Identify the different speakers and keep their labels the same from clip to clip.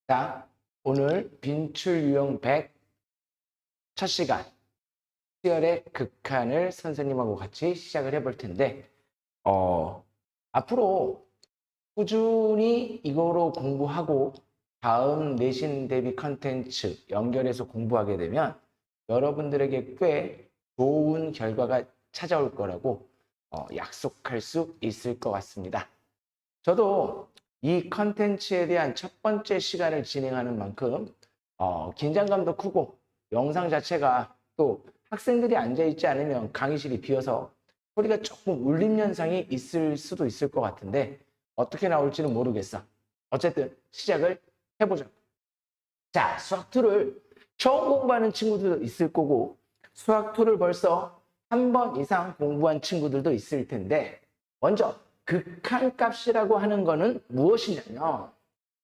Speaker 1: 자, 오늘 빈출 유형 100 첫 시간 수열의 극한을 선생님하고 같이 시작을 해볼 텐데 앞으로 꾸준히 이거로 공부하고 다음 내신 대비 컨텐츠 연결해서 공부하게 되면 여러분들에게 꽤 좋은 결과가 찾아올 거라고 약속할 수 있을 것 같습니다. 저도 이 컨텐츠에 대한 첫 번째 시간을 진행하는 만큼 긴장감도 크고 영상 자체가 또 학생들이 앉아있지 않으면 강의실이 비어서 소리가 조금 울림 현상이 있을 수도 있을 것 같은데 어떻게 나올지는 모르겠어. 어쨌든 시작을 해보자. 자, 수학2를 처음 공부하는 친구들도 있을 거고 수학2를 벌써 한 번 이상 공부한 친구들도 있을 텐데 먼저 극한값이라고 하는 거는 무엇이냐면,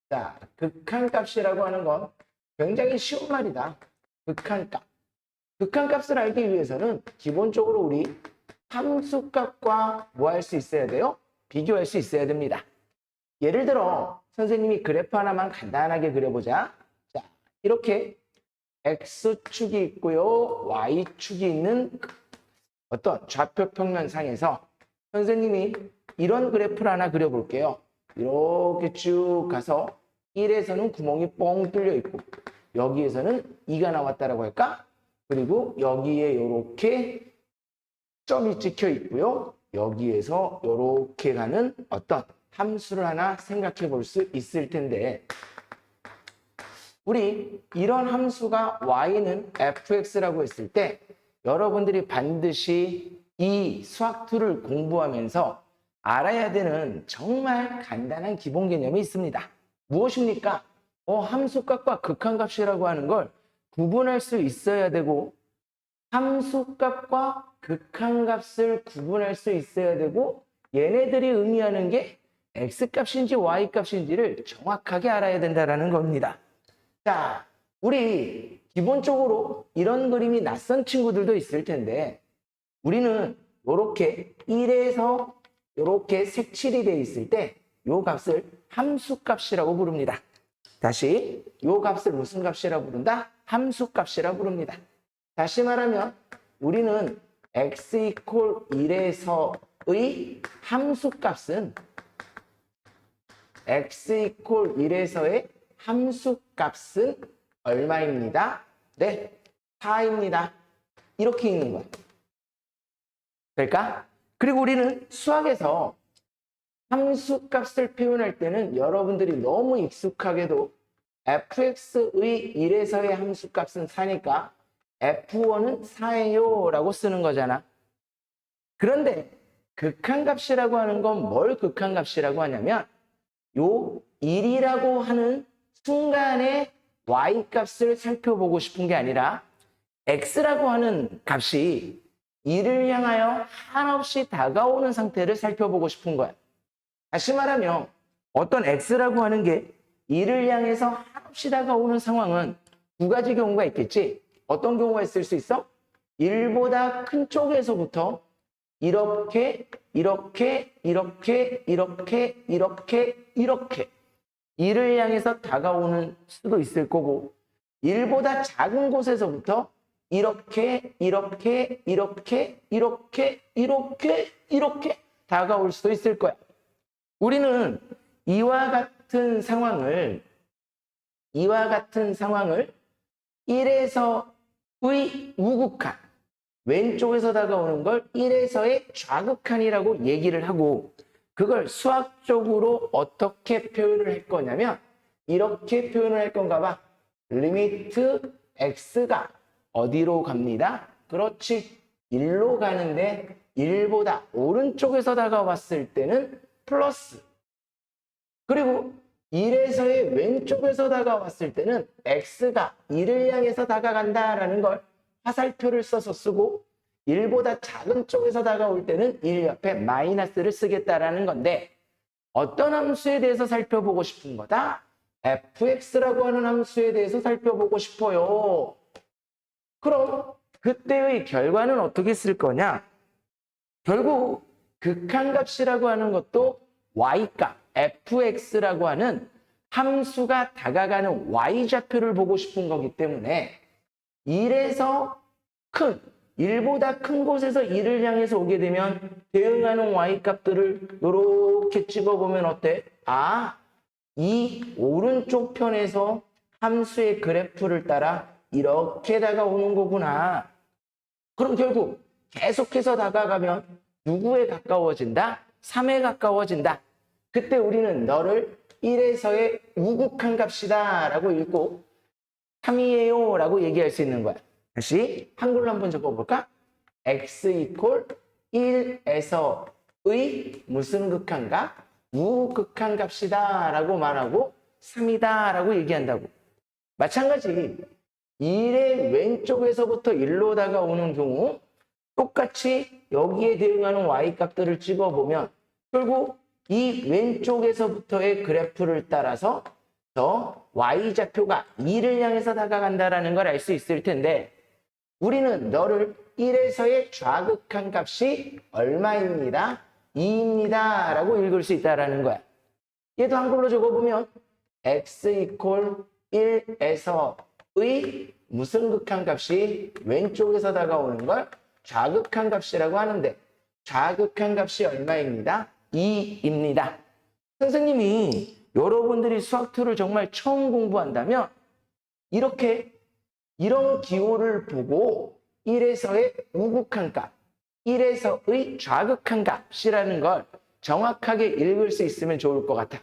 Speaker 1: 자, 극한값이라고 하는 건 굉장히 쉬운 말이다. 극한값. 극한값을 알기 위해서는 기본적으로 우리 함수값과 뭐 할 수 있어야 돼요? 비교할 수 있어야 됩니다. 예를 들어 선생님이 그래프 하나만 간단하게 그려보자. 자, 이렇게 X축이 있고요. Y축이 있는 어떤 좌표 평면상에서 선생님이 이런 그래프를 하나 그려볼게요. 이렇게 쭉 가서 1에서는 구멍이 뻥 뚫려 있고 여기에서는 2가 나왔다라고 할까? 그리고 여기에 이렇게 점이 찍혀 있고요. 여기에서 이렇게 가는 어떤 함수를 하나 생각해 볼 수 있을 텐데 우리 이런 함수가 y는 fx라고 했을 때 여러분들이 반드시 이 수학2를 공부하면서 알아야 되는 정말 간단한 기본 개념이 있습니다. 무엇입니까? 함수값과 극한값이라고 하는 걸 구분할 수 있어야 되고 함수값과 극한값을 구분할 수 있어야 되고 얘네들이 의미하는 게 x값인지 y값인지를 정확하게 알아야 된다는 겁니다. 자, 우리 기본적으로 이런 그림이 낯선 친구들도 있을 텐데 우리는 이렇게 1에서 이렇게 색칠이 되어 있을 때 이 값을 함수값이라고 부릅니다. 다시 이 값을 무슨 값이라고 부른다? 함수값이라고 부릅니다. 다시 말하면 우리는 x 이퀄 1에서의 함수값은 x 이퀄 1에서의 함수값은 얼마입니다? 네, 4입니다. 이렇게 읽는 거예요. 될까? 그리고 우리는 수학에서 함수값을 표현할 때는 여러분들이 너무 익숙하게도 fx의 1에서의 함수값은 4니까 f1은 4예요 라고 쓰는 거잖아. 그런데 극한값이라고 하는 건 뭘 극한값이라고 하냐면 요 1이라고 하는 순간의 y값을 살펴보고 싶은 게 아니라 x라고 하는 값이 1을 향하여 한없이 다가오는 상태를 살펴보고 싶은 거야. 다시 말하면 어떤 x라고 하는 게 1을 향해서 한없이 다가오는 상황은 두 가지 경우가 있겠지. 어떤 경우가 있을 수 있어? 1보다 큰 쪽에서부터 이렇게 1을 향해서 다가오는 수도 있을 거고 1보다 작은 곳에서부터 이렇게 다가올 수도 있을 거야. 우리는 이와 같은 상황을 1에서의 우극한, 왼쪽에서 다가오는 걸 1에서의 좌극한이라고 얘기를 하고 그걸 수학적으로 어떻게 표현을 할 거냐면 이렇게 표현을 할 건가 봐. 리미트 x가 어디로 갑니다? 그렇지. 1로 가는데 1보다 오른쪽에서 다가왔을 때는 플러스. 그리고 1에서의 왼쪽에서 다가왔을 때는 x가 1을 향해서 다가간다라는 걸 화살표를 써서 쓰고 1보다 작은 쪽에서 다가올 때는 1 옆에 마이너스를 쓰겠다라는 건데 어떤 함수에 대해서 살펴보고 싶은 거다? fx라고 하는 함수에 대해서 살펴보고 싶어요. 그럼 그때의 결과는 어떻게 쓸 거냐? 결국 극한값이라고 하는 것도 y값, fx라고 하는 함수가 다가가는 y좌표를 보고 싶은 거기 때문에 1에서 큰, 1보다 큰 곳에서 1을 향해서 오게 되면 대응하는 y값들을 이렇게 찍어보면 어때? 아, 이 오른쪽 편에서 함수의 그래프를 따라 이렇게 다가오는 거구나. 그럼 결국 계속해서 다가가면 누구에 가까워진다? 3에 가까워진다. 그때 우리는 너를 1에서의 우극한 값이다 라고 읽고 3이에요 라고 얘기할 수 있는 거야. 다시 한글로 한번 적어볼까? x 이퀄 1에서의 무슨 극한값? 우극한 값이다 라고 말하고 3이다 라고 얘기한다고. 마찬가지 1의 왼쪽에서부터 1로 다가오는 경우 똑같이 여기에 대응하는 y값들을 찍어보면 결국 이 왼쪽에서부터의 그래프를 따라서 더 y좌표가 2를 향해서 다가간다는 걸 알 수 있을 텐데 우리는 너를 1에서의 좌극한 값이 얼마입니다? 2입니다 라고 읽을 수 있다는 거야. 얘도 한글로 적어보면 x 이퀄 1에서의 무슨 극한 값이 왼쪽에서 다가오는 걸 좌극한 값이라고 하는데 좌극한 값이 얼마입니다? 2입니다. 선생님이 여러분들이 수학2를 정말 처음 공부한다면 이렇게 이런 기호를 보고 1에서의 우극한 값, 1에서의 좌극한 값이라는 걸 정확하게 읽을 수 있으면 좋을 것 같아.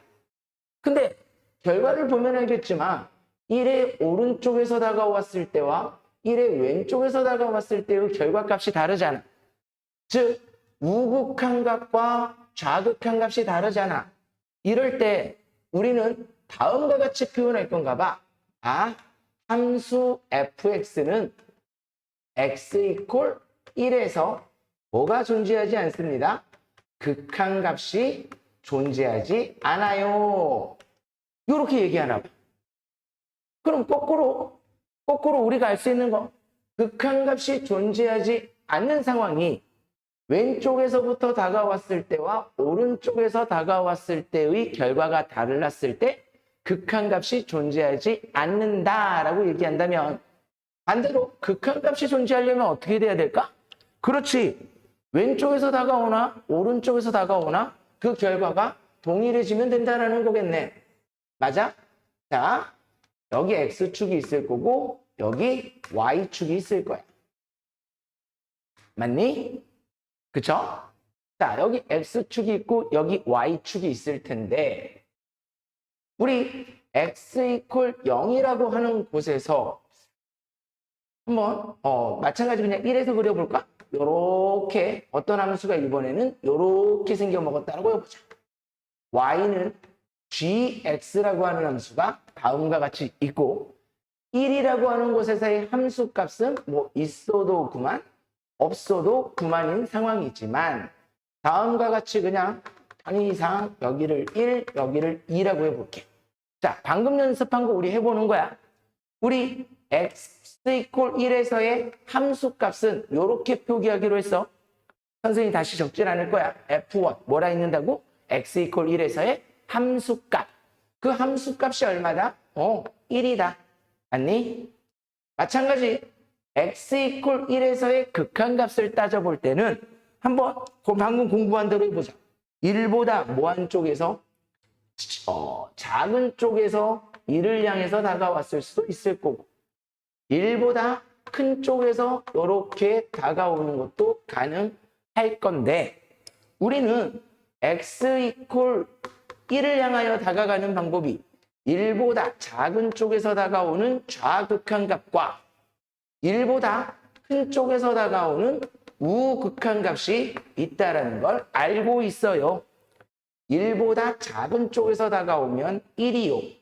Speaker 1: 근데 결과를 보면 알겠지만 1의 오른쪽에서 다가왔을 때와 1의 왼쪽에서 다가왔을 때의 결과값이 다르잖아. 즉 우극한 값과 좌극한 값이 다르잖아. 이럴 때 우리는 다음과 같이 표현할 건가 봐. 아, 함수 fx는 x 이퀄 1에서 뭐가 존재하지 않습니다. 극한 값이 존재하지 않아요. 이렇게 얘기하나 봐. 그럼 거꾸로 우리가 알 수 있는 거 극한 값이 존재하지 않는 상황이 왼쪽에서부터 다가왔을 때와 오른쪽에서 다가왔을 때의 결과가 달랐을 때 극한 값이 존재하지 않는다라고 얘기한다면 반대로 극한 값이 존재하려면 어떻게 돼야 될까? 그렇지. 왼쪽에서 다가오나 오른쪽에서 다가오나 그 결과가 동일해지면 된다는 거겠네. 맞아? 자, 여기 X축이 있을 거고 여기 Y축이 있을 거야. 맞니? 그쵸? 자, 여기 X축이 있고 여기 Y축이 있을 텐데 우리 X 이퀄 0이라고 하는 곳에서 한번 마찬가지 그냥 1에서 그려볼까? 요렇게 어떤 함수가 이번에는 요렇게 생겨 먹었다라고 해보자. Y는 gx라고 하는 함수가 다음과 같이 있고 1이라고 하는 곳에서의 함수 값은 뭐 있어도 그만 없어도 그만인 상황이지만 다음과 같이 그냥 편의상 여기를 1, 여기를 2라고 해볼게. 자, 방금 연습한 거 우리 해보는 거야. 우리 x 이퀄 1에서의 함수 값은 이렇게 표기하기로 했어. 선생님이 다시 적질 않을 거야. f1 뭐라 있는다고? x 이퀄 1에서의 함수값. 그 함수값이 얼마다? 1이다. 맞니? 마찬가지 x 이퀄 1에서의 극한값을 따져볼 때는 한번 방금 공부한 대로 해보자. 1보다 뭐한 쪽에서 작은 쪽에서 1을 향해서 다가왔을 수도 있을 거고 1보다 큰 쪽에서 이렇게 다가오는 것도 가능할 건데 우리는 x 이퀄 1을 향하여 다가가는 방법이 1보다 작은 쪽에서 다가오는 좌극한 값과 1보다 큰 쪽에서 다가오는 우극한 값이 있다는 걸 알고 있어요. 1보다 작은 쪽에서 다가오면 1이요.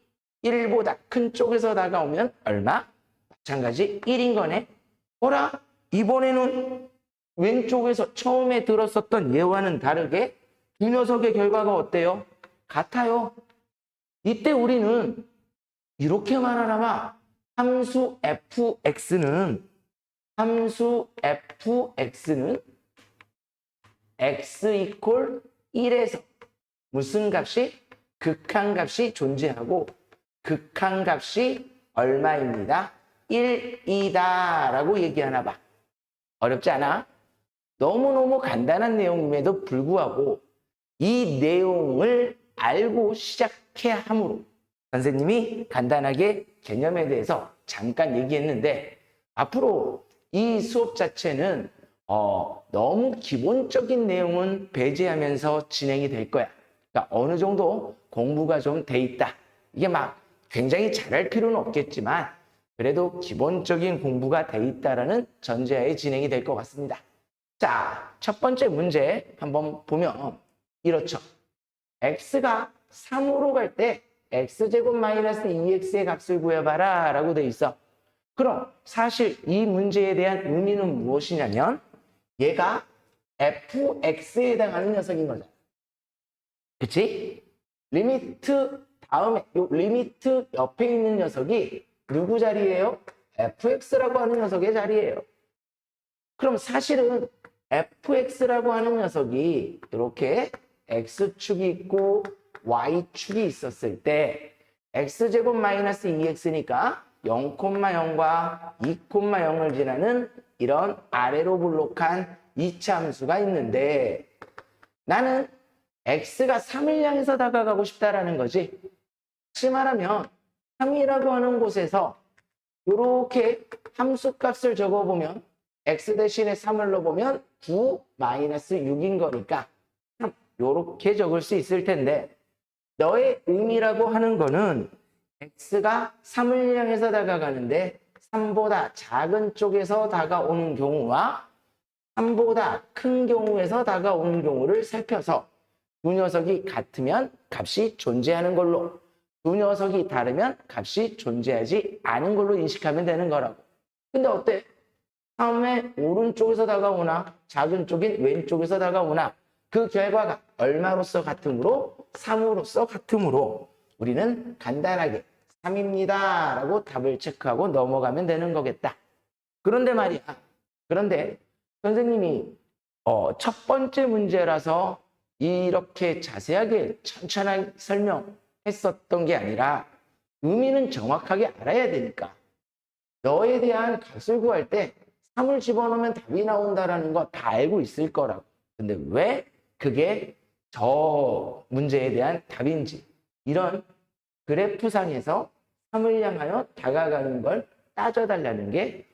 Speaker 1: 1보다 큰 쪽에서 다가오면 얼마? 마찬가지 1인 거네. 어라? 이번에는 왼쪽에서 처음에 들었었던 얘와는 다르게 두 녀석의 결과가 어때요? 같아요. 이때 우리는 이렇게 말하나 봐. 함수 fx는 x 이퀄 1에서 무슨 값이? 극한값이 존재하고 극한값이 얼마입니다. 1이다 라고 얘기하나 봐. 어렵지 않아? 너무너무 간단한 내용임에도 불구하고 이 내용을 알고 시작해야 하므로 선생님이 간단하게 개념에 대해서 잠깐 얘기했는데 앞으로 이 수업 자체는 너무 기본적인 내용은 배제하면서 진행이 될 거야. 그러니까 어느 정도 공부가 좀 돼 있다. 이게 막 굉장히 잘할 필요는 없겠지만 그래도 기본적인 공부가 돼 있다라는 전제하에 진행이 될 것 같습니다. 자, 첫 번째 문제 한번 보면 이렇죠. x가 3으로 갈 때 x제곱 마이너스 2x의 값을 구해봐라 라고 돼 있어. 그럼 사실 이 문제에 대한 의미는 무엇이냐면 얘가 fx에 해당하는 녀석인 거잖아. 그치? 리미트 다음에 요 리미트 옆에 있는 녀석이 누구 자리예요? fx라고 하는 녀석의 자리예요. 그럼 사실은 fx라고 하는 녀석이 이렇게 x축이 있고 y축이 있었을 때 x제곱 마이너스 2x니까 0,0과 2,0을 지나는 이런 아래로 볼록한 2차 함수가 있는데 나는 x가 3을 향해서 다가가고 싶다라는 거지. 다시 말하면 3이라고 하는 곳에서 이렇게 함수값을 적어보면 x 대신에 3을 넣어보면 9 마이너스 6인 거니까 이렇게 적을 수 있을 텐데 너의 의미라고 하는 거는 x가 3을 향해서 다가가는데 3보다 작은 쪽에서 다가오는 경우와 3보다 큰 경우에서 다가오는 경우를 살펴서 두 녀석이 같으면 값이 존재하는 걸로 두 녀석이 다르면 값이 존재하지 않은 걸로 인식하면 되는 거라고. 근데 어때? 3의 오른쪽에서 다가오나 작은 쪽인 왼쪽에서 다가오나 그 결과가 얼마로서 같으므로 3으로서 같으므로 우리는 간단하게 3입니다 라고 답을 체크하고 넘어가면 되는 거겠다. 그런데 말이야. 그런데 선생님이 첫 번째 문제라서 이렇게 자세하게 천천히 설명했었던 게 아니라 의미는 정확하게 알아야 되니까 너에 대한 값을 구할 때 3을 집어넣으면 답이 나온다는 거 다 알고 있을 거라고. 근데 왜 그게 저 문제에 대한 답인지 이런 그래프상에서 3을 향하여 다가가는 걸 따져달라는 게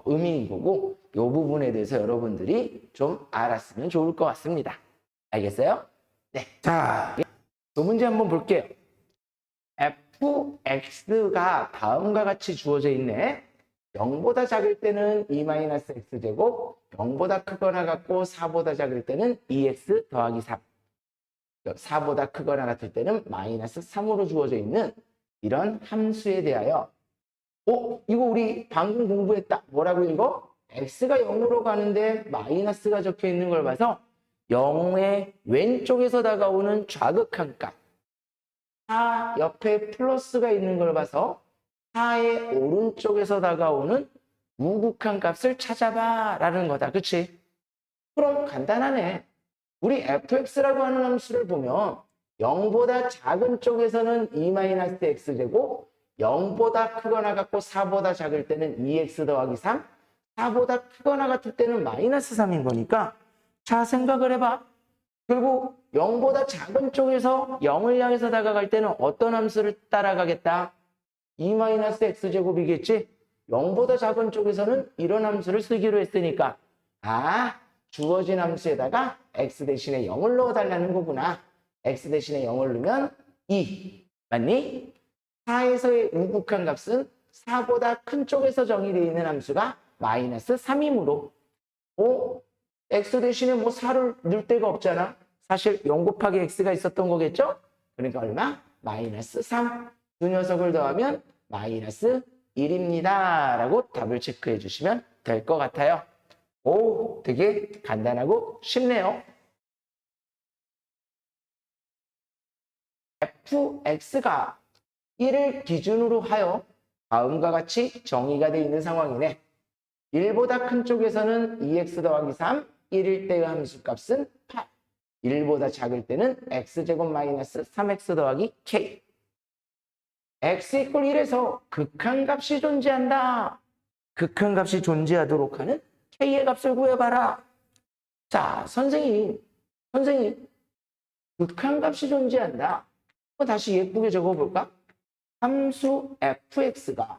Speaker 1: 의미인 거고 이 부분에 대해서 여러분들이 좀 알았으면 좋을 것 같습니다. 알겠어요? 네. 자, 또 문제 한번 볼게요. fx가 다음과 같이 주어져 있네. 0보다 작을 때는 2-x제곱, 0보다 크거나 같고 4보다 작을 때는 2x 더하기 3. 4보다 크거나 같을 때는 마이너스 3으로 주어져 있는 이런 함수에 대하여 이거 우리 방금 공부했다. 뭐라고 읽어? x가 0으로 가는데 마이너스가 적혀 있는 걸 봐서 0의 왼쪽에서 다가오는 좌극한 값 4 옆에 플러스가 있는 걸 봐서 4의 오른쪽에서 다가오는 우극한 값을 찾아봐 라는 거다. 그치? 그럼 간단하네. 우리 fx라고 하는 함수를 보면 0보다 작은 쪽에서는 2-x제곱 0보다 크거나 같고 4보다 작을 때는 2x 더하기 3 4보다 크거나 같을 때는 마이너스 3인 거니까 자 생각을 해봐. 결국 0보다 작은 쪽에서 0을 향해서 다가갈 때는 어떤 함수를 따라가겠다? 2-x제곱이겠지? 0보다 작은 쪽에서는 이런 함수를 쓰기로 했으니까 주어진 함수에다가 x 대신에 0을 넣어달라는 거구나. x 대신에 0을 넣으면 2. 맞니? 4에서의 우극한 값은 4보다 큰 쪽에서 정의되어 있는 함수가 마이너스 3이므로 x 대신에 4를 넣을 데가 없잖아. 사실 0 곱하기 x가 있었던 거겠죠? 그러니까 얼마? 마이너스 3. 두 녀석을 더하면 마이너스 1입니다. 라고 답을 체크해 주시면 될 것 같아요. 되게 간단하고 쉽네요. fx가 1을 기준으로 하여 다음과 같이 정의가 되어 있는 상황이네. 1보다 큰 쪽에서는 2x 더하기 3, 1일 때의 함수값은 8. 1보다 작을 때는 x제곱 마이너스 3x 더하기 k. x 이퀄 1에서 극한값이 존재한다. 극한값이 존재하도록 하는 k의 값을 구해봐라. 자, 선생님, 극한값이 존재한다. 다시 예쁘게 적어볼까? 함수 fx가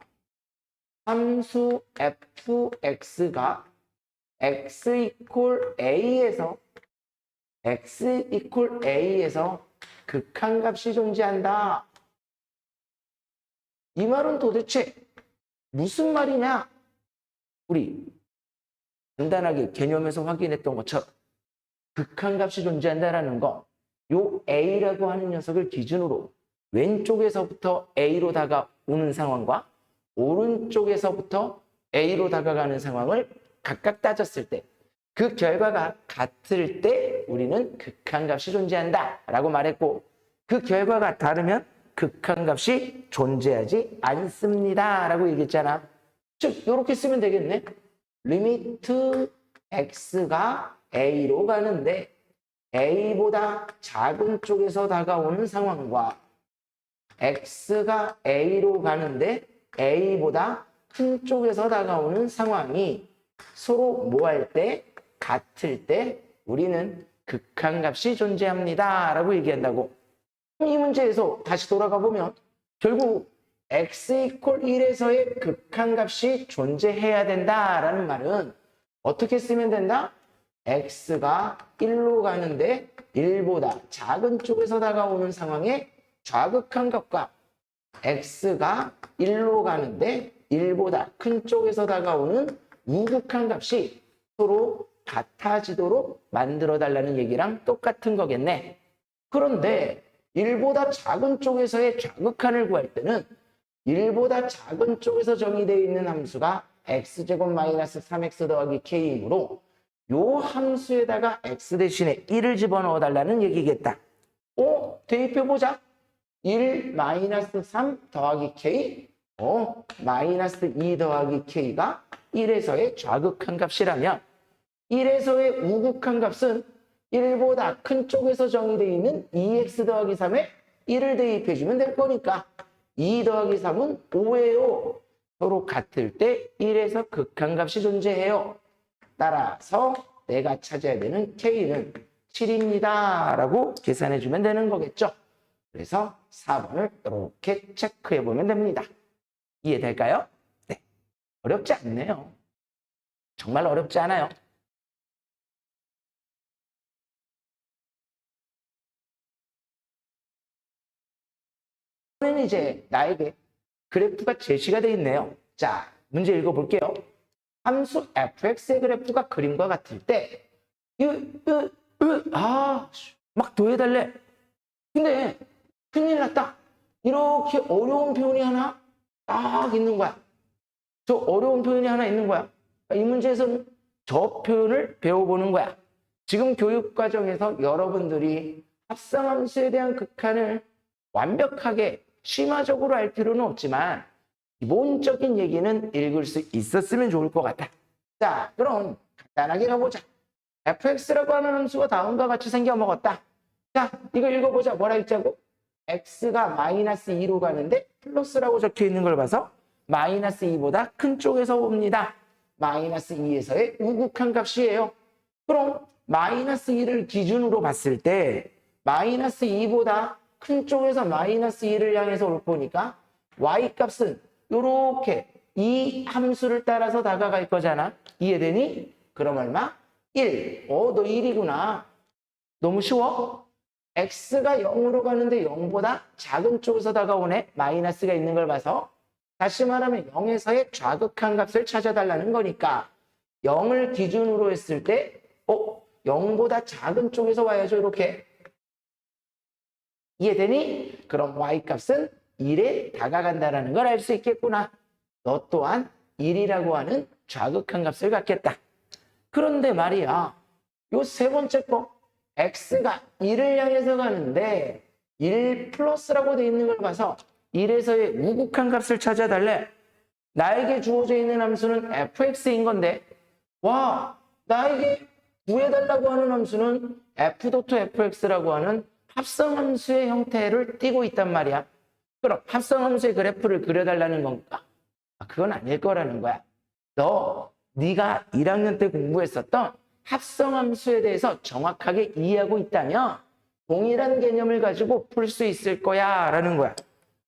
Speaker 1: x 이퀄 a에서 극한값이 존재한다. 이 말은 도대체 무슨 말이냐? 우리 간단하게 개념에서 확인했던 것처럼 극한값이 존재한다라는 거, 요 a라고 하는 녀석을 기준으로 왼쪽에서부터 a로 다가오는 상황과 오른쪽에서부터 a로 다가가는 상황을 각각 따졌을 때 그 결과가 같을 때 우리는 극한값이 존재한다 라고 말했고, 그 결과가 다르면 극한값이 존재하지 않습니다 라고 얘기했잖아. 즉 이렇게 쓰면 되겠네. 리미트 x가 a로 가는데 a보다 작은 쪽에서 다가오는 상황과 x가 a로 가는데 a보다 큰 쪽에서 다가오는 상황이 서로 뭐 할 때? 같을 때 우리는 극한값이 존재합니다 라고 얘기한다고. 이 문제에서 다시 돌아가 보면 결국 x 이퀄 1에서의 극한값이 존재해야 된다라는 말은 어떻게 쓰면 된다? x가 1로 가는데 1보다 작은 쪽에서 다가오는 상황의 좌극한 값과 x가 1로 가는데 1보다 큰 쪽에서 다가오는 우극한 값이 서로 같아지도록 만들어 달라는 얘기랑 똑같은 거겠네. 그런데 1보다 작은 쪽에서의 좌극한을 구할 때는 1보다 작은 쪽에서 정의되어 있는 함수가 x제곱 마이너스 3x 더하기 k이므로 요 함수에다가 x 대신에 1을 집어넣어 달라는 얘기겠다. 대입해보자. 1 마이너스 3 더하기 k, 마이너스 2 더하기 k가 1에서의 좌극한 값이라면 1에서의 우극한 값은 1보다 큰 쪽에서 정의되어 있는 2x 더하기 3에 1을 대입해주면 될 거니까 2 더하기 3은 5예요. 서로 같을 때 1에서 극한값이 존재해요. 따라서 내가 찾아야 되는 k는 7입니다 라고 계산해주면 되는 거겠죠. 그래서 4번을 이렇게 체크해보면 됩니다. 이해될까요? 네. 어렵지 않네요. 정말 어렵지 않아요. 이번에는 이제 나에게 그래프가 제시가 되어 있네요. 자, 문제 읽어볼게요. 함수 fx의 그래프가 그림과 같을 때 막 더해달래. 근데 큰일 났다. 이렇게 어려운 표현이 하나 딱 있는 거야. 저 어려운 표현이 하나 있는 거야. 이 문제에서는 저 표현을 배워보는 거야. 지금 교육과정에서 여러분들이 합성함수에 대한 극한을 완벽하게 심화적으로 알 필요는 없지만 기본적인 얘기는 읽을 수 있었으면 좋을 것 같아. 자, 그럼 간단하게 가보자. fx라고 하는 함수가 다음과 같이 생겨 먹었다. 자, 이거 읽어보자. 뭐라 읽자고? x가 마이너스 2로 가는데 플러스라고 적혀 있는 걸 봐서 마이너스 2보다 큰 쪽에서 봅니다. 마이너스 2에서의 우극한 값이에요. 그럼 마이너스 2를 기준으로 봤을 때 마이너스 2보다 큰 쪽에서 마이너스 2를 향해서 올 거니까 y값은 이렇게 이 함수를 따라서 다가갈 거잖아. 이해되니? 그럼 얼마? 1. 너 1이구나. 너무 쉬워? x가 0으로 가는데 0보다 작은 쪽에서 다가오네. 마이너스가 있는 걸 봐서 다시 말하면 0에서의 좌극한 값을 찾아달라는 거니까 0을 기준으로 했을 때 0보다 작은 쪽에서 와야죠. 이렇게. 이해되니? 그럼 y값은 1에 다가간다는 걸 알 수 있겠구나. 너 또한 1이라고 하는 좌극한 값을 갖겠다. 그런데 말이야, 요 세 번째 거 x가 1을 향해서 가는데 1 플러스라고 돼 있는 걸 봐서 1에서의 우극한 값을 찾아달래. 나에게 주어져 있는 함수는 fx인 건데 나에게 구해달라고 하는 함수는 f.fx라고 하는 합성함수의 형태를 띠고 있단 말이야. 그럼 합성함수의 그래프를 그려달라는 건가? 그건 아닐 거라는 거야. 네가 1학년 때 공부했었던 합성함수에 대해서 정확하게 이해하고 있다면 동일한 개념을 가지고 풀 수 있을 거야 라는 거야.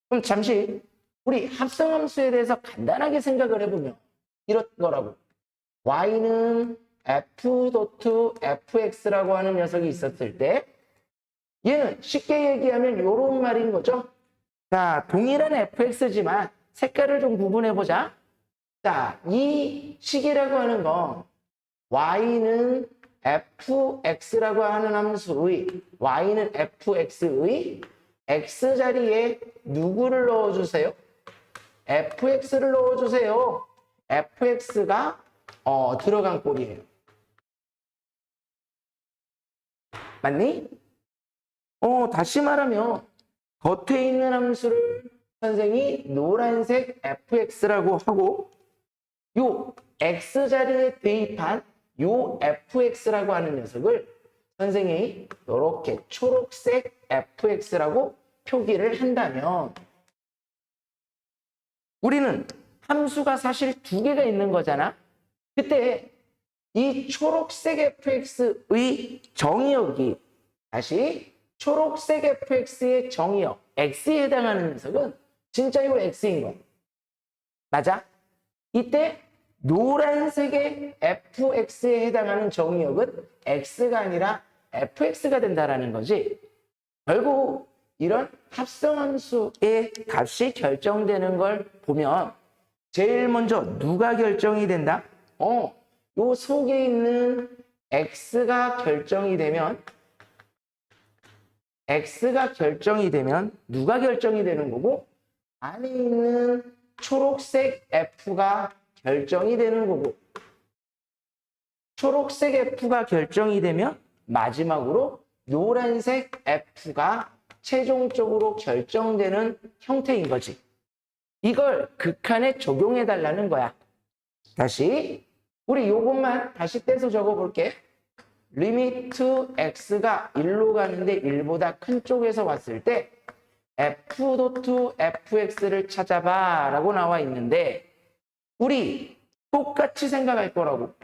Speaker 1: 그럼 잠시 우리 합성함수에 대해서 간단하게 생각을 해보면 이런 거라고. y는 f.fx라고 하는 녀석이 있었을 때 얘는 쉽게 얘기하면 이런 말인 거죠. 자, 동일한 fx지만 색깔을 좀 구분해보자. 자, 이 식이라고 하는 건 y는 fx라고 하는 함수의 y는 fx의 x자리에 누구를 넣어주세요? fx를 넣어주세요. fx가 들어간 꼴이에요. 맞니? 다시 말하면 겉에 있는 함수를 선생이 노란색 fx라고 하고 요 x자리에 대입한 요 fx라고 하는 녀석을 선생이 이렇게 초록색 fx라고 표기를 한다면 우리는 함수가 사실 두 개가 있는 거잖아. 그때 이 초록색 fx의 정의역이 다시 초록색 fx의 정의역 x에 해당하는 녀석은 진짜 이 x인 거야. 맞아? 이때 노란색의 fx에 해당하는 정의역은 x가 아니라 fx가 된다라는 거지. 결국 이런 합성함수의 값이 결정되는 걸 보면 제일 먼저 누가 결정이 된다? 요 속에 있는 x가 결정이 되면 누가 결정이 되는 거고 안에 있는 초록색 f가 결정이 되는 거고 초록색 f가 결정이 되면 마지막으로 노란색 f가 최종적으로 결정되는 형태인 거지. 이걸 극한에 적용해 달라는 거야. 다시 우리 요것만 다시 떼서 적어볼게. 리미트 x가 1로 가는데 1보다 큰 쪽에서 왔을 때 f.fx를 찾아봐 라고 나와 있는데 우리 똑같이 생각할 거라고.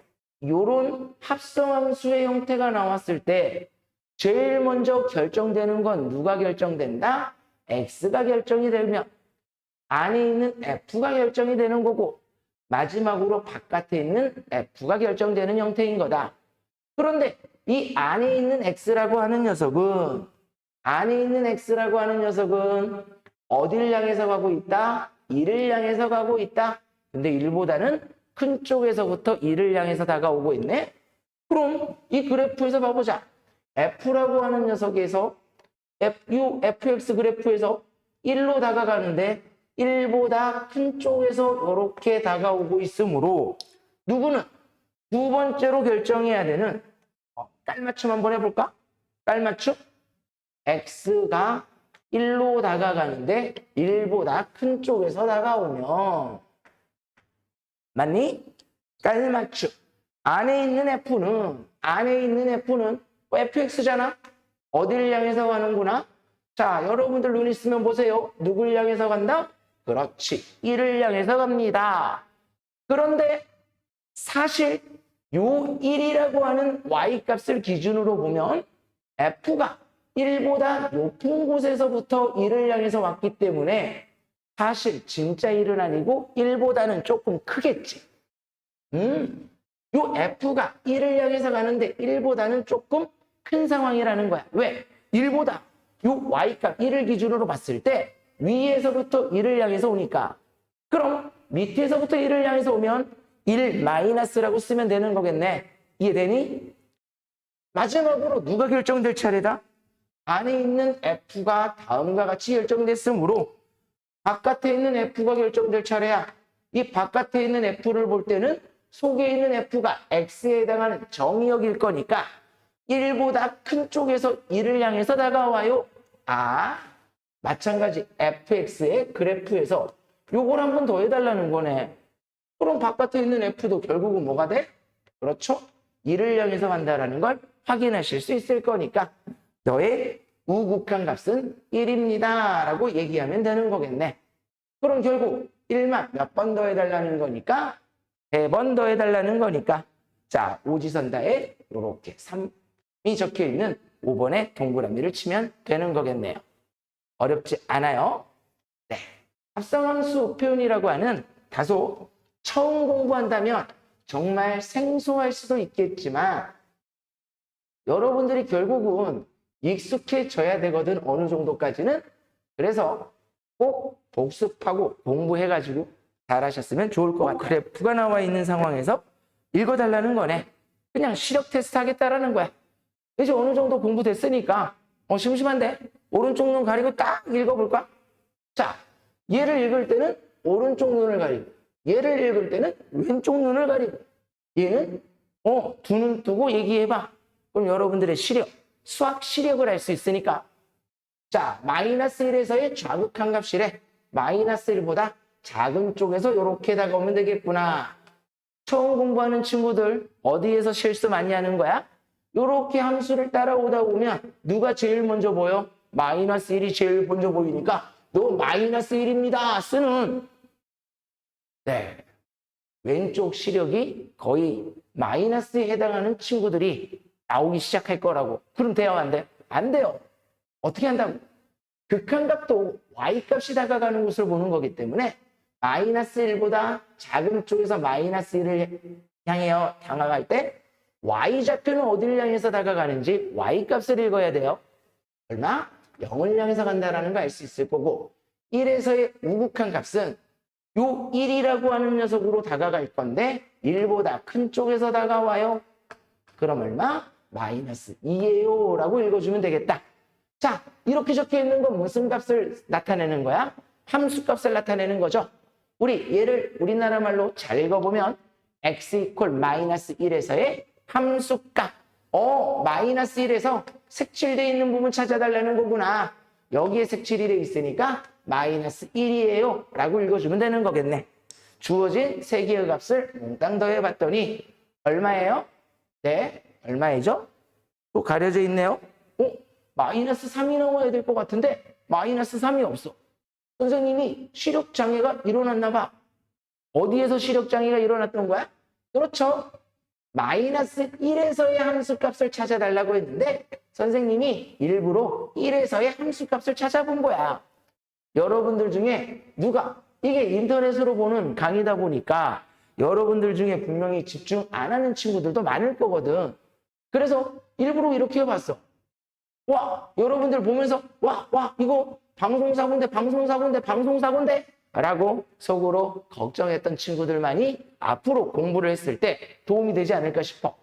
Speaker 1: 요런 합성함수의 형태가 나왔을 때 제일 먼저 결정되는 건 누가 결정된다? x가 결정이 되면 안에 있는 f가 결정이 되는 거고 마지막으로 바깥에 있는 f가 결정되는 형태인 거다. 그런데 이 안에 있는 x라고 하는 녀석은 어디를 향해서 가고 있다? 1을 향해서 가고 있다. 근데 1보다는 큰 쪽에서부터 1을 향해서 다가오고 있네. 그럼 이 그래프에서 봐보자. f라고 하는 녀석에서 fx 그래프에서 1로 다가가는데 1보다 큰 쪽에서 이렇게 다가오고 있으므로 누구는 두 번째로 결정해야 되는 깔맞춤 한번 해볼까? 깔맞춤? x가 1로 다가가는데 1보다 큰 쪽에서 다가오면 맞니? 깔맞춤. 안에 있는 f는 fx잖아? 어디를 향해서 가는구나? 자, 여러분들 눈 있으면 보세요. 누굴 향해서 간다? 그렇지. 1을 향해서 갑니다. 그런데 사실 요 1이라고 하는 y값을 기준으로 보면 f가 1보다 높은 곳에서부터 1을 향해서 왔기 때문에 사실 진짜 1은 아니고 1보다는 조금 크겠지. 요 f가 1을 향해서 가는데 1보다는 조금 큰 상황이라는 거야. 왜? 1보다 요 y값 1을 기준으로 봤을 때 위에서부터 1을 향해서 오니까 그럼 밑에서부터 1을 향해서 오면 1 마이너스라고 쓰면 되는 거겠네. 이해되니? 마지막으로 누가 결정될 차례다? 안에 있는 f가 다음과 같이 결정됐으므로 바깥에 있는 f가 결정될 차례야. 이 바깥에 있는 f를 볼 때는 속에 있는 f가 x에 해당하는 정의역일 거니까 1보다 큰 쪽에서 1을 향해서 다가와요. 마찬가지 fx의 그래프에서 요걸 한 번 더 해달라는 거네. 그럼 바깥에 있는 f도 결국은 뭐가 돼? 그렇죠? 1을 향해서 간다라는 걸 확인하실 수 있을 거니까 너의 우극한 값은 1입니다 라고 얘기하면 되는 거겠네. 그럼 결국 1만 몇 번 더해달라는 거니까 3번 더해달라는 거니까 자, 오지선다에 이렇게 3이 적혀있는 5번의 동그라미를 치면 되는 거겠네요. 어렵지 않아요. 네, 합성함수 표현이라고 하는 다소 처음 공부한다면 정말 생소할 수도 있겠지만 여러분들이 결국은 익숙해져야 되거든, 어느 정도까지는. 그래서 꼭 복습하고 공부해가지고 잘하셨으면 좋을 것 같아요. 그래프가 나와 있는 상황에서 읽어달라는 거네. 그냥 시력 테스트 하겠다라는 거야. 이제 어느 정도 공부됐으니까 심심한데 오른쪽 눈 가리고 딱 읽어볼까? 자, 얘를 읽을 때는 오른쪽 눈을 가리고 얘를 읽을 때는 왼쪽 눈을 가리고 얘는 두 눈 뜨고 얘기해봐. 그럼 여러분들의 시력, 수학 시력을 알 수 있으니까 자, 마이너스 1에서의 좌극한 값이래. 마이너스 1보다 작은 쪽에서 이렇게 다가오면 되겠구나. 처음 공부하는 친구들 어디에서 실수 많이 하는 거야? 이렇게 함수를 따라오다 보면 누가 제일 먼저 보여? 마이너스 1이 제일 먼저 보이니까 너 마이너스 1입니다 쓰는, 네, 왼쪽 시력이 거의 마이너스에 해당하는 친구들이 나오기 시작할 거라고. 그럼 돼요, 안 돼? 안 돼요. 어떻게 한다고? 극한값도 y값이 다가가는 곳을 보는 거기 때문에 마이너스 1보다 작은 쪽에서 마이너스 1을 향해 다가갈 때 y좌표는 어디를 향해서 다가가는지 y값을 읽어야 돼요. 얼마? 0을 향해서 간다는 거 알 수 있을 거고 1에서의 우극한 값은 요 1이라고 하는 녀석으로 다가갈 건데 1보다 큰 쪽에서 다가와요. 그럼 얼마? 마이너스 2예요 라고 읽어주면 되겠다. 자, 이렇게 적혀있는 건 무슨 값을 나타내는 거야? 함수값을 나타내는 거죠. 우리 얘를 우리나라 말로 잘 읽어보면 x 이퀄 마이너스 1에서의 함수값. 마이너스 1에서 색칠되어 있는 부분 찾아달라는 거구나. 여기에 색칠이 되어 있으니까 마이너스 1이에요 라고 읽어주면 되는 거겠네. 주어진 세 개의 값을 몽땅 더해봤더니 얼마예요? 네, 얼마이죠? 또 가려져 있네요. 마이너스 3이 나와야 될 것 같은데 마이너스 3이 없어. 선생님이 시력장애가 일어났나 봐. 어디에서 시력장애가 일어났던 거야? 그렇죠. 마이너스 1에서의 함수값을 찾아달라고 했는데 선생님이 일부러 1에서의 함수값을 찾아본 거야. 여러분들 중에 누가, 이게 인터넷으로 보는 강의다 보니까 여러분들 중에 분명히 집중 안 하는 친구들도 많을 거거든. 그래서 일부러 이렇게 해봤어. 와, 여러분들 보면서 와, 이거 방송사고인데 라고 속으로 걱정했던 친구들만이 앞으로 공부를 했을 때 도움이 되지 않을까 싶어.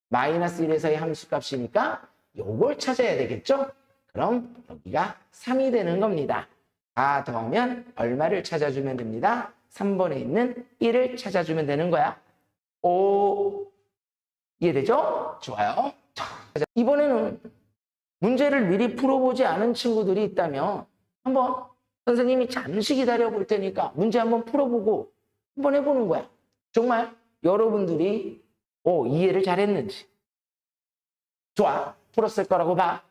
Speaker 1: 마이너스 1에서의 함수값이니까 요걸 찾아야 되겠죠? 그럼 여기가 3이 되는 겁니다. 다 더하면 얼마를 찾아주면 됩니다. 3번에 있는 1을 찾아주면 되는 거야. 이해되죠? 좋아요. 자, 이번에는 문제를 미리 풀어보지 않은 친구들이 있다면 한번 선생님이 잠시 기다려 볼 테니까 문제 한번 풀어보고 한번 해보는 거야. 정말 여러분들이 이해를 잘했는지. 좋아, 풀었을 거라고 봐.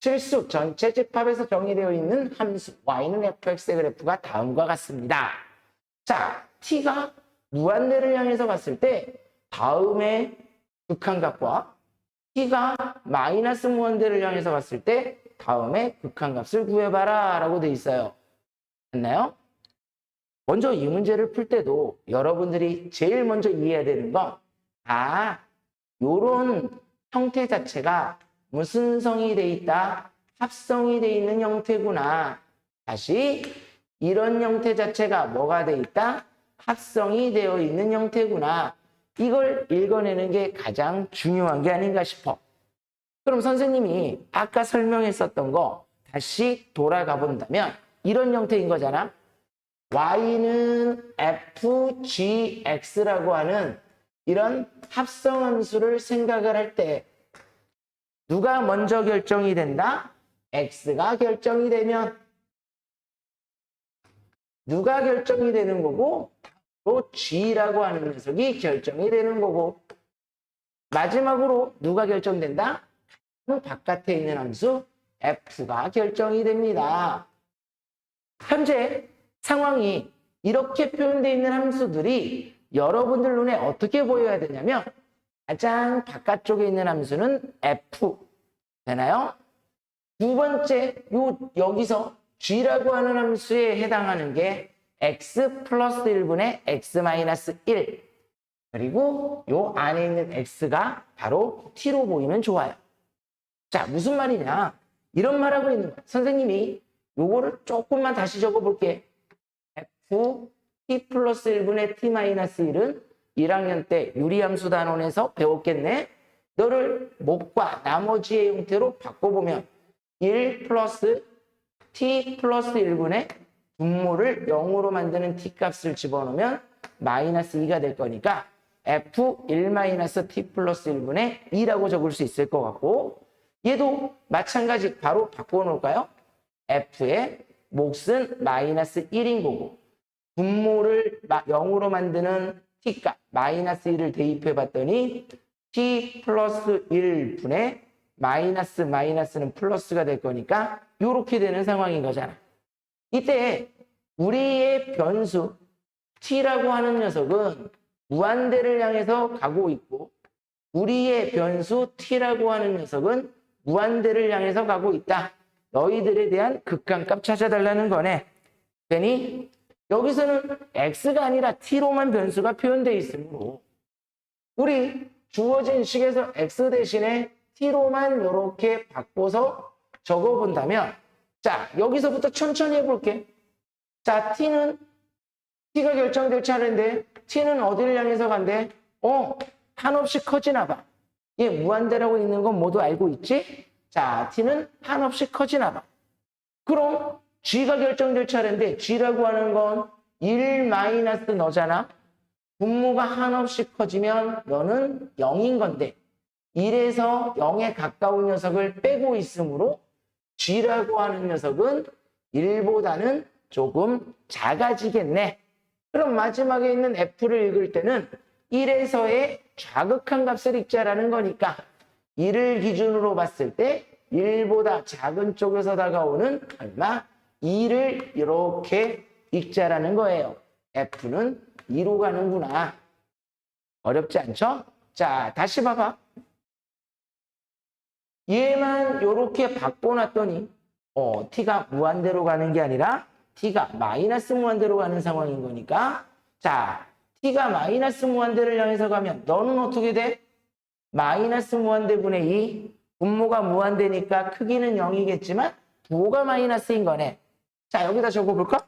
Speaker 1: 실수 전체 집합에서 정의되어 있는 함수 y는 fx의 그래프가 다음과 같습니다. 자, t가 무한대를 향해서 갔을 때 다음의 극한값과 t가 마이너스 무한대를 향해서 갔을 때 다음에 극한값을 구해봐라 라고 돼 있어요. 맞나요? 먼저 이 문제를 풀 때도 여러분들이 제일 먼저 이해해야 되는 건 요런 형태 자체가 무슨 성이 돼 있다? 합성이 돼 있는 형태구나. 다시 이런 형태 자체가 뭐가 돼 있다? 합성이 되어 있는 형태구나. 이걸 읽어내는 게 가장 중요한 게 아닌가 싶어. 그럼 선생님이 아까 설명했었던 거 다시 돌아가 본다면 이런 형태인 거잖아. y는 fgx라고 하는 이런 합성함수를 생각을 할 때 누가 먼저 결정이 된다? x가 결정이 되면 누가 결정이 되는 거고 바로 g라고 하는 녀석이 결정이 되는 거고 마지막으로 누가 결정된다? 바깥에 있는 함수 f가 결정이 됩니다. 현재 상황이 이렇게 표현되어 있는 함수들이 여러분들 눈에 어떻게 보여야 되냐면 가장 바깥쪽에 있는 함수는 f 되나요? 두 번째 여기서 g라고 하는 함수에 해당하는 게 x 플러스 1분의 x 마이너스 1 그리고 요 안에 있는 x가 바로 t로 보이면 좋아요. 자, 무슨 말이냐? 이런 말하고 있는 거야. 선생님이 요거를 조금만 다시 적어볼게. f t 플러스 1분의 t 마이너스 1은 1학년 때 유리함수 단원에서 배웠겠네. 너를 목과 나머지의 형태로 바꿔보면 1 플러스 t 플러스 1분의 분모를 0으로 만드는 t 값을 집어넣으면 마이너스 2가 될 거니까 f1 마이너스 t 플러스 1분의 2라고 적을 수 있을 것 같고 얘도 마찬가지 바로 바꿔놓을까요? f의 몫은 마이너스 1인 거고 분모를 0으로 만드는 t값 마이너스 1을 대입해 봤더니 t 플러스 1분의 마이너스는 플러스가 될 거니까 이렇게 되는 상황인 거잖아. 이때 우리의 변수 t라고 하는 녀석은 무한대를 향해서 가고 있고 우리의 변수 t라고 하는 녀석은 무한대를 향해서 가고 있다. 너희들에 대한 극한값 찾아달라는 거네. 그러니 여기서는 x가 아니라 t로만 변수가 표현되어 있으므로 우리 주어진 식에서 x 대신에 t로만 이렇게 바꿔서 적어본다면 자 여기서부터 천천히 해볼게. 자 t가 결정될 차례인데 t는 어디를 향해서 간대? 한없이 커지나 봐. 얘 무한대라고 있는 건 모두 알고 있지? 자 t는 한없이 커지나 봐. 그럼 g가 결정될 차례인데 g라고 하는 건 1 마이너스 너잖아. 분모가 한없이 커지면 너는 0인 건데 1에서 0에 가까운 녀석을 빼고 있으므로 g라고 하는 녀석은 1보다는 조금 작아지겠네. 그럼 마지막에 있는 f를 읽을 때는 1에서의 좌극한 값을 읽자라는 거니까 1을 기준으로 봤을 때 1보다 작은 쪽에서 다가오는 얼마? 2를 이렇게 읽자라는 거예요. f는 2로 가는구나. 어렵지 않죠? 자, 다시 봐봐. 얘만 이렇게 바꿔놨더니 t가 무한대로 가는 게 아니라 t가 마이너스 무한대로 가는 상황인 거니까 자, t가 마이너스 무한대를 향해서 가면 너는 어떻게 돼? 마이너스 무한대분의 2 분모가 무한대니까 크기는 0이겠지만 부호가 마이너스인 거네. 자, 여기다 적어볼까?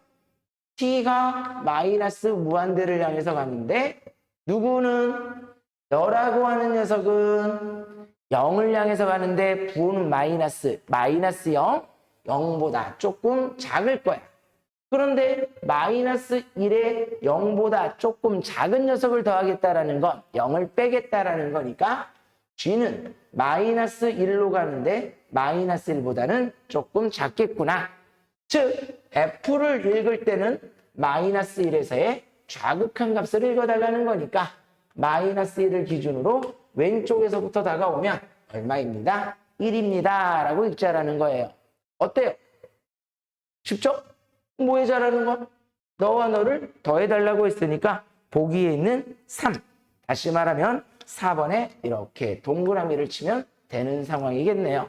Speaker 1: t가 마이너스 무한대를 향해서 가는데 누구는 너라고 하는 녀석은 0을 향해서 가는데 부호는 마이너스 0, 0보다 조금 작을 거야. 그런데 마이너스 1에 0보다 조금 작은 녀석을 더하겠다라는 건 0을 빼겠다라는 거니까 g는 마이너스 1로 가는데 마이너스 1보다는 조금 작겠구나. 즉 f를 읽을 때는 마이너스 1에서의 좌극한 값을 읽어달라는 거니까 마이너스 1을 기준으로 왼쪽에서부터 다가오면 얼마입니다? 1입니다. 라고 읽자라는 거예요. 어때요? 쉽죠? 뭐 해자라는 거? 너와 너를 더해달라고 했으니까 보기에 있는 3. 다시 말하면 4번에 이렇게 동그라미를 치면 되는 상황이겠네요.